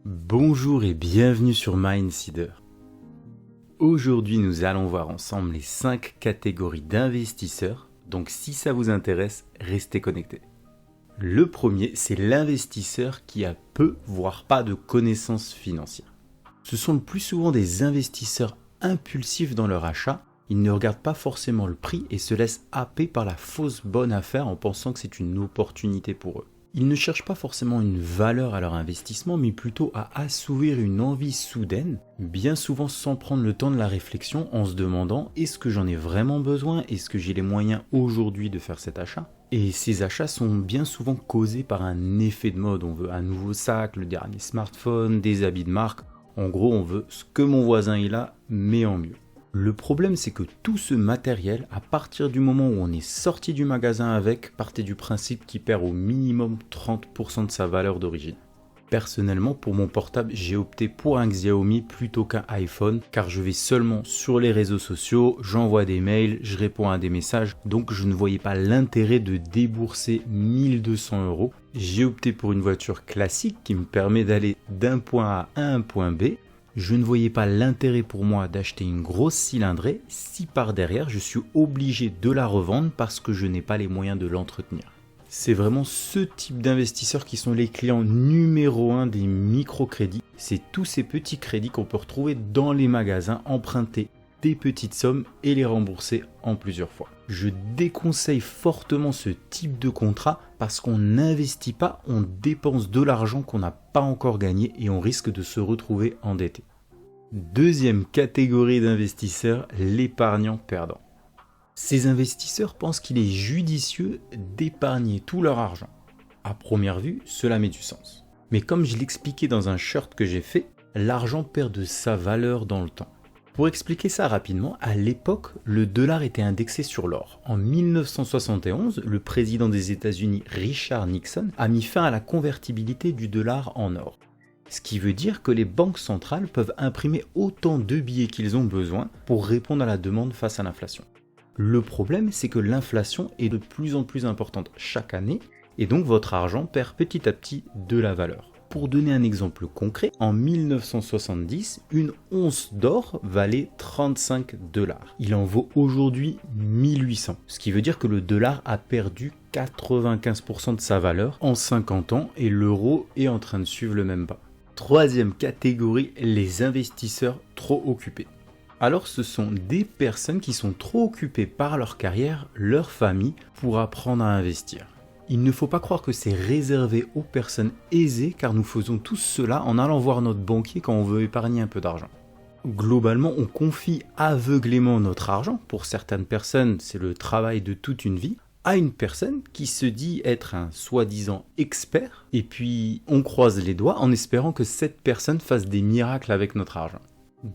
Bonjour et bienvenue sur Mindseeder. Aujourd'hui, nous allons voir ensemble les 5 catégories d'investisseurs, donc si ça vous intéresse, restez connectés. Le premier, c'est l'investisseur qui a peu, voire pas de connaissances financières. Ce sont le plus souvent des investisseurs impulsifs dans leur achat, ils ne regardent pas forcément le prix et se laissent happer par la fausse bonne affaire en pensant que c'est une opportunité pour eux. Ils ne cherchent pas forcément une valeur à leur investissement, mais plutôt à assouvir une envie soudaine, bien souvent sans prendre le temps de la réflexion en se demandant « est-ce que j'en ai vraiment besoin ? Est-ce que j'ai les moyens aujourd'hui de faire cet achat ?» Et ces achats sont bien souvent causés par un effet de mode. On veut un nouveau sac, le dernier smartphone, des habits de marque. En gros, on veut ce que mon voisin il a, mais en mieux. Le problème, c'est que tout ce matériel, à partir du moment où on est sorti du magasin avec, partez du principe qu'il perd au minimum 30% de sa valeur d'origine. Personnellement, pour mon portable, j'ai opté pour un Xiaomi plutôt qu'un iPhone, car je vais seulement sur les réseaux sociaux, j'envoie des mails, je réponds à des messages, donc je ne voyais pas l'intérêt de débourser 1200 €. J'ai opté pour une voiture classique qui me permet d'aller d'un point A à un point B. Je ne voyais pas l'intérêt pour moi d'acheter une grosse cylindrée si par derrière je suis obligé de la revendre parce que je n'ai pas les moyens de l'entretenir. C'est vraiment ce type d'investisseurs qui sont les clients numéro 1 des microcrédits. C'est tous ces petits crédits qu'on peut retrouver dans les magasins, emprunter des petites sommes et les rembourser en plusieurs fois. Je déconseille fortement ce type de contrat parce qu'on n'investit pas, on dépense de l'argent qu'on n'a pas encore gagné et on risque de se retrouver endetté. Deuxième catégorie d'investisseurs, l'épargnant perdant. Ces investisseurs pensent qu'il est judicieux d'épargner tout leur argent. À première vue, cela met du sens. Mais comme je l'expliquais dans un short que j'ai fait, l'argent perd de sa valeur dans le temps. Pour expliquer ça rapidement, à l'époque, le dollar était indexé sur l'or. En 1971, le président des États-Unis, Richard Nixon, a mis fin à la convertibilité du dollar en or. Ce qui veut dire que les banques centrales peuvent imprimer autant de billets qu'ils ont besoin pour répondre à la demande face à l'inflation. Le problème, c'est que l'inflation est de plus en plus importante chaque année et donc votre argent perd petit à petit de la valeur. Pour donner un exemple concret, en 1970, une once d'or valait 35 $. Il en vaut aujourd'hui 1800, ce qui veut dire que le dollar a perdu 95% de sa valeur en 50 ans et l'euro est en train de suivre le même pas. Troisième catégorie, les investisseurs trop occupés. Alors ce sont des personnes qui sont trop occupées par leur carrière, leur famille, pour apprendre à investir. Il ne faut pas croire que c'est réservé aux personnes aisées car nous faisons tous cela en allant voir notre banquier quand on veut épargner un peu d'argent. Globalement, on confie aveuglément notre argent, pour certaines personnes c'est le travail de toute une vie, à une personne qui se dit être un soi-disant expert et puis on croise les doigts en espérant que cette personne fasse des miracles avec notre argent.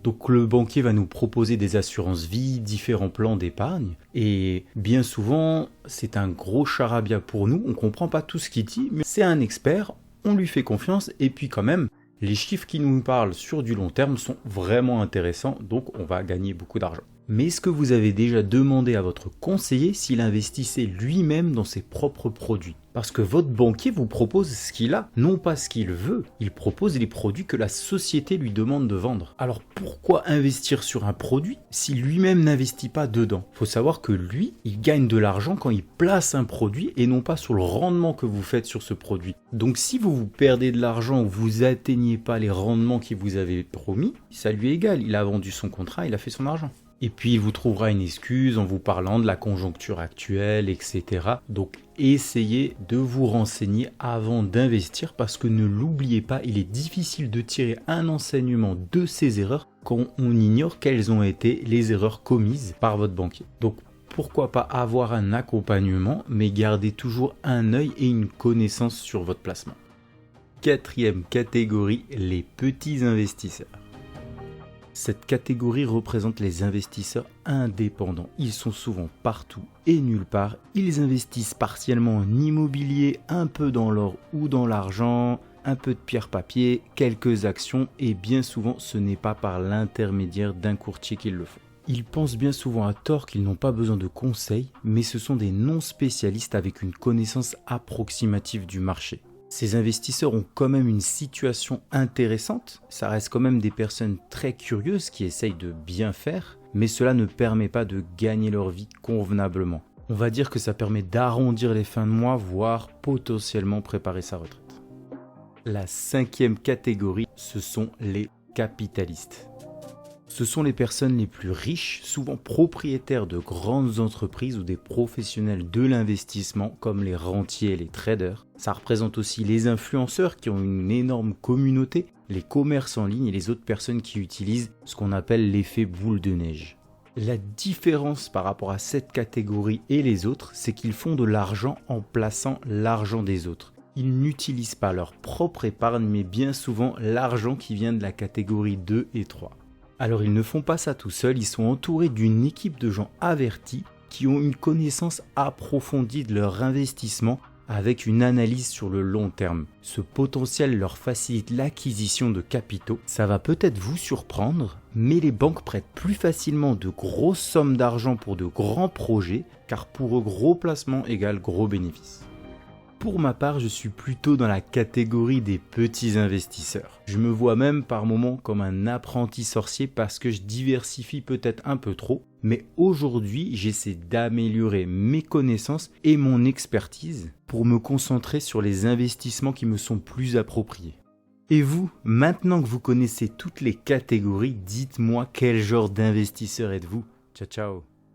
Donc le banquier va nous proposer des assurances vie, différents plans d'épargne et bien souvent c'est un gros charabia pour nous, on ne comprend pas tout ce qu'il dit mais c'est un expert, on lui fait confiance et puis quand même les chiffres qui nous parlent sur du long terme sont vraiment intéressants donc on va gagner beaucoup d'argent. Mais est-ce que vous avez déjà demandé à votre conseiller s'il investissait lui-même dans ses propres produits ? Parce que votre banquier vous propose ce qu'il a, non pas ce qu'il veut. Il propose les produits que la société lui demande de vendre. Alors pourquoi investir sur un produit si lui-même n'investit pas dedans ? Il faut savoir que lui, il gagne de l'argent quand il place un produit et non pas sur le rendement que vous faites sur ce produit. Donc si vous perdez de l'argent ou vous atteignez pas les rendements qu'il vous avait promis, ça lui est égal. Il a vendu son contrat, il a fait son argent. Et puis il vous trouvera une excuse en vous parlant de la conjoncture actuelle, etc. Donc essayez de vous renseigner avant d'investir parce que ne l'oubliez pas, il est difficile de tirer un enseignement de ces erreurs quand on ignore quelles ont été les erreurs commises par votre banquier. Donc pourquoi pas avoir un accompagnement mais garder toujours un œil et une connaissance sur votre placement. Quatrième catégorie, les petits investisseurs. Cette catégorie représente les investisseurs indépendants. Ils sont souvent partout et nulle part. Ils investissent partiellement en immobilier, un peu dans l'or ou dans l'argent, un peu de pierre-papier, quelques actions et bien souvent ce n'est pas par l'intermédiaire d'un courtier qu'ils le font. Ils pensent bien souvent à tort qu'ils n'ont pas besoin de conseils, mais ce sont des non-spécialistes avec une connaissance approximative du marché. Ces investisseurs ont quand même une situation intéressante, ça reste quand même des personnes très curieuses qui essayent de bien faire, mais cela ne permet pas de gagner leur vie convenablement. On va dire que ça permet d'arrondir les fins de mois, voire potentiellement préparer sa retraite. La 5e catégorie, ce sont les capitalistes. Ce sont les personnes les plus riches, souvent propriétaires de grandes entreprises ou des professionnels de l'investissement comme les rentiers et les traders. Ça représente aussi les influenceurs qui ont une énorme communauté, les commerces en ligne et les autres personnes qui utilisent ce qu'on appelle l'effet boule de neige. La différence par rapport à cette catégorie et les autres, c'est qu'ils font de l'argent en plaçant l'argent des autres. Ils n'utilisent pas leur propre épargne, mais bien souvent l'argent qui vient de la catégorie 2 et 3. Alors ils ne font pas ça tout seuls, ils sont entourés d'une équipe de gens avertis qui ont une connaissance approfondie de leur investissement avec une analyse sur le long terme. Ce potentiel leur facilite l'acquisition de capitaux. Ça va peut-être vous surprendre, mais les banques prêtent plus facilement de grosses sommes d'argent pour de grands projets, car pour eux, gros placement égale gros bénéfices. Pour ma part, je suis plutôt dans la catégorie des petits investisseurs. Je me vois même par moments comme un apprenti sorcier parce que je diversifie peut-être un peu trop, mais aujourd'hui, j'essaie d'améliorer mes connaissances et mon expertise pour me concentrer sur les investissements qui me sont plus appropriés. Et vous, maintenant que vous connaissez toutes les catégories, dites-moi quel genre d'investisseur êtes-vous. Ciao ciao.